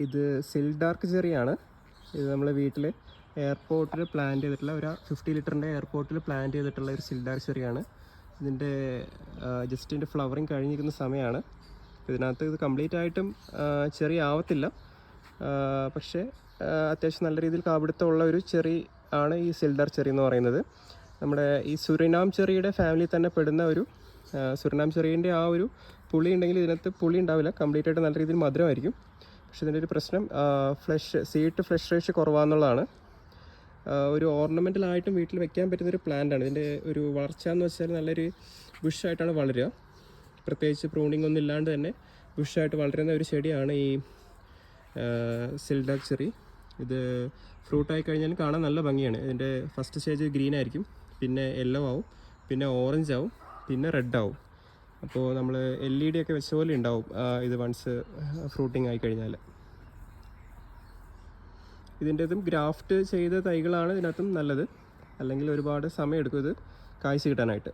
ഇത് സിൽഡാർക്ക് ചെറിയാണ്. ഇത് നമ്മൾ വീട്ടിൽ എയർപോർട്ടിൽ പ്ലാന്റ് ചെയ്തിട്ടുള്ള ഒരു 50 ലിറ്ററിൻ്റെ എയർപോർട്ടിൽ പ്ലാന്റ് ചെയ്തിട്ടുള്ള ഒരു സിൽഡാർക്ക് ചെറിയാണ്. ഇതിൻ്റെ ജസ്റ്റ് ഇതിൻ്റെ ഫ്ലവറിങ് കഴിഞ്ഞിരിക്കുന്ന സമയമാണ്. ഇതിനകത്ത് ഇത് കംപ്ലീറ്റ് ആയിട്ടും ചെറി ആവത്തില്ല, പക്ഷേ അത്യാവശ്യം നല്ല രീതിയിൽ കാപിടുത്തമുള്ള ഒരു ചെറി ആണ് ഈ സിൽഡർ ചെറി എന്ന് പറയുന്നത്. നമ്മുടെ ഈ സുറിനാം ചെറിയുടെ ഫാമിലി തന്നെ പെടുന്ന ഒരു സുറിനാം ചെറീൻ്റെ ആ ഒരു പുളി ഉണ്ടെങ്കിൽ ഇതിനകത്ത് പുളി ഉണ്ടാവില്ല, കംപ്ലീറ്റ് ആയിട്ട് നല്ല രീതിയിൽ മധുരമായിരിക്കും. പക്ഷേ ഇതിൻ്റെ ഒരു പ്രശ്നം സീഡ് ഫ്ലഷ് റേഷ്യോ കുറവാന്നുള്ളതാണ്. ഒരു ഓർണമെൻ്റലായിട്ടും വീട്ടിൽ വെക്കാൻ പറ്റുന്നൊരു പ്ലാന്റാണ്. ഇതിൻ്റെ ഒരു വളർച്ച എന്ന് വെച്ചാൽ നല്ലൊരു ബുഷായിട്ടാണ് വളരുക. പ്രത്യേകിച്ച് പ്രൂണിംഗ് ഒന്നും ഇല്ലാണ്ട് തന്നെ ബുഷായിട്ട് വളരുന്ന ഒരു ചെടിയാണ് ഈ സിൽഡാർക്ക് ചെറി. ഇത് ഫ്രൂട്ടായി കഴിഞ്ഞാൽ കാണാൻ നല്ല ഭംഗിയാണ്. ഇതിൻ്റെ ഫസ്റ്റ് സ്റ്റേജ് ഗ്രീൻ ആയിരിക്കും, പിന്നെ യെല്ലോ ആവും, പിന്നെ ഓറഞ്ച് ആവും, പിന്നെ റെഡ് ആവും. അപ്പോൾ നമ്മൾ LED ഒക്കെ വെച്ച പോലെ ഉണ്ടാവും ഇത് വൺസ് ഫ്രൂട്ടിങ് ആയി കഴിഞ്ഞാൽ. ഇതിൻ്റെതും ഗ്രാഫ്റ്റ് ചെയ്ത തൈകളാണ് ഇതിനകത്തും നല്ലത്, അല്ലെങ്കിൽ ഒരുപാട് സമയം എടുക്കും ഇത് കായ്ച്ച് കിട്ടാനായിട്ട്.